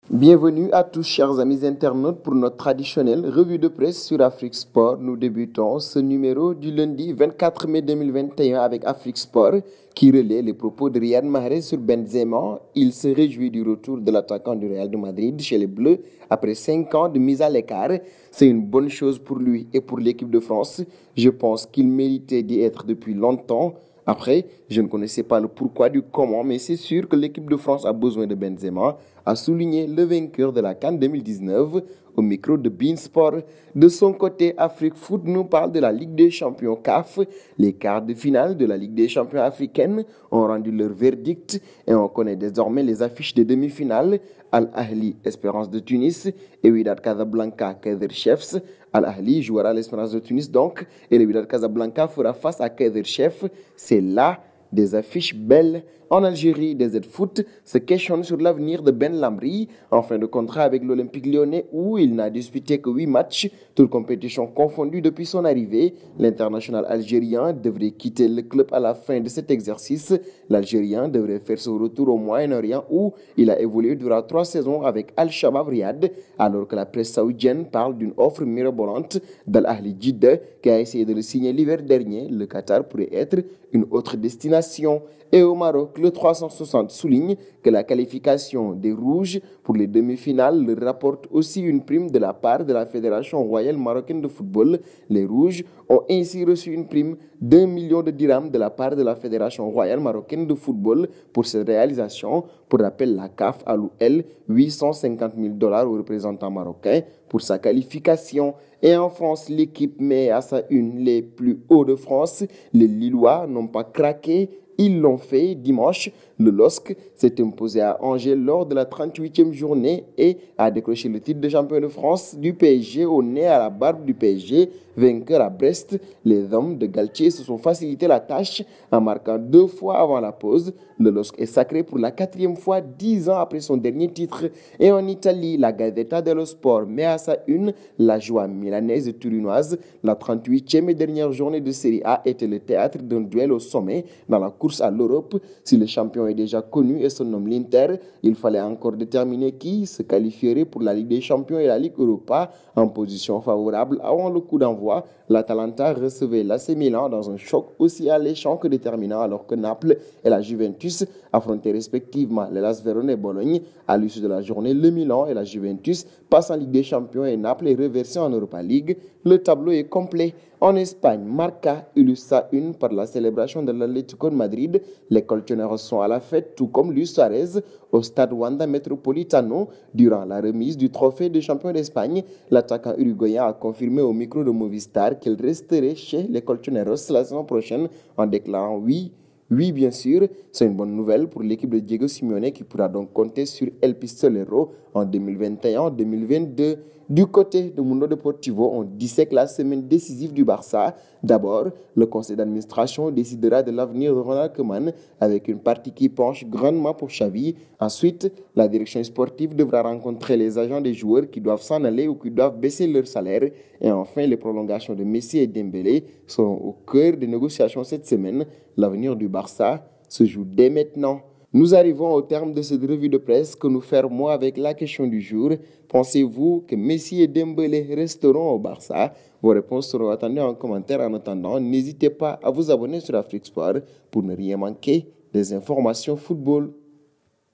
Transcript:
Bienvenue à tous, chers amis internautes, pour notre traditionnelle revue de presse sur Afrique Sport. Nous débutons ce numéro du lundi 24 mai 2021 avec Afrique Sport qui relaie les propos de Riyad Mahrez sur Benzema. Il se réjouit du retour de l'attaquant du Real de Madrid chez les Bleus après 5 ans de mise à l'écart. C'est une bonne chose pour lui et pour l'équipe de France. Je pense qu'il méritait d'y être depuis longtemps. Après, je ne connaissais pas le pourquoi du comment, mais c'est sûr que l'équipe de France a besoin de Benzema, a souligné le vainqueur de la CAN 2019 au micro de Beansport. De son côté, Afrique Foot nous parle de la Ligue des champions CAF. Les quarts de finale de la Ligue des champions africaine ont rendu leur verdict et on connaît désormais les affiches des demi-finales. Al-Ahli, Espérance de Tunis, et Wydad Casablanca, Kaizer Chiefs. Al-Ahli jouera l'Espérance de Tunis donc, et le Wydad Casablanca fera face à Kaizer Chiefs. C'est là des affiches belles. En Algérie, des Z-Foot se questionnent sur l'avenir de Ben Lamri en fin de contrat avec l'Olympique lyonnais où il n'a disputé que 8 matchs, toutes compétitions confondues depuis son arrivée. L'international algérien devrait quitter le club à la fin de cet exercice. L'Algérien devrait faire son retour au Moyen-Orient où il a évolué durant 3 saisons avec Al-Shabab Riyad, alors que la presse saoudienne parle d'une offre mirabolante d'Al-Ahli Jeddah qui a essayé de le signer l'hiver dernier. Le Qatar pourrait être une autre destination. Et au Maroc, le 360 souligne que la qualification des Rouges pour les demi-finales leur rapporte aussi une prime de la part de la Fédération royale marocaine de football. Les Rouges ont ainsi reçu une prime d'1 million de dirhams de la part de la Fédération royale marocaine de football pour cette réalisation. Pour rappel, la CAF alloue, elle, 850 000 $ aux représentants marocains pour sa qualification. Et en France, l'équipe met à sa une les plus hauts de France. Les Lillois n'ont pas craqué. Ils l'ont fait dimanche. Le LOSC s'est imposé à Angers lors de la 38e journée et a décroché le titre de champion de France du PSG au nez à la barbe du PSG. Vainqueur à Brest, les hommes de Galtier se sont facilité la tâche en marquant 2 fois avant la pause. Le LOSC est sacré pour la 4e fois 10 ans après son dernier titre. Et en Italie, la Gazzetta dello Sport met à sa une la joie milanaise et turinoise. La 38e et dernière journée de Série A était le théâtre d'un duel au sommet dans la course à l'Europe. Si le champion est déjà connu et se nomme l'Inter, il fallait encore déterminer qui se qualifierait pour la Ligue des champions et la Ligue Europa. En position favorable avant le coup d'envoi, l'Atalanta recevait l'AC Milan dans un choc aussi alléchant que déterminant alors que Naples et la Juventus affrontaient respectivement l'Hellas Vérone et Bologne. À l'issue de la journée, le Milan et la Juventus passent en Ligue des champions et Naples est reversé en Europa League. Le tableau est complet. En Espagne, Marca illustre sa une par la célébration de l'Atlético de Madrid. Les colchoneros sont à la fête, tout comme Luis Suarez au stade Wanda Metropolitano. Durant la remise du trophée de champion d'Espagne, l'attaquant uruguayen a confirmé au micro de Movistar qu'il resterait chez les colchoneros la saison prochaine en déclarant oui. Oui, bien sûr, c'est une bonne nouvelle pour l'équipe de Diego Simeone qui pourra donc compter sur El Pistolero en 2021-2022. Du côté de Mundo Deportivo, on dissèque la semaine décisive du Barça. D'abord, le conseil d'administration décidera de l'avenir de Ronald Koeman avec une partie qui penche grandement pour Xavi. Ensuite, la direction sportive devra rencontrer les agents des joueurs qui doivent s'en aller ou qui doivent baisser leur salaire. Et enfin, les prolongations de Messi et Dembélé seront au cœur des négociations cette semaine. L'avenir du Barça se joue dès maintenant. Nous arrivons au terme de cette revue de presse que nous fermons avec la question du jour. Pensez-vous que Messi et Dembélé resteront au Barça? Vos réponses seront attendues en commentaire. En attendant, n'hésitez pas à vous abonner sur Afrique Sport pour ne rien manquer des informations football.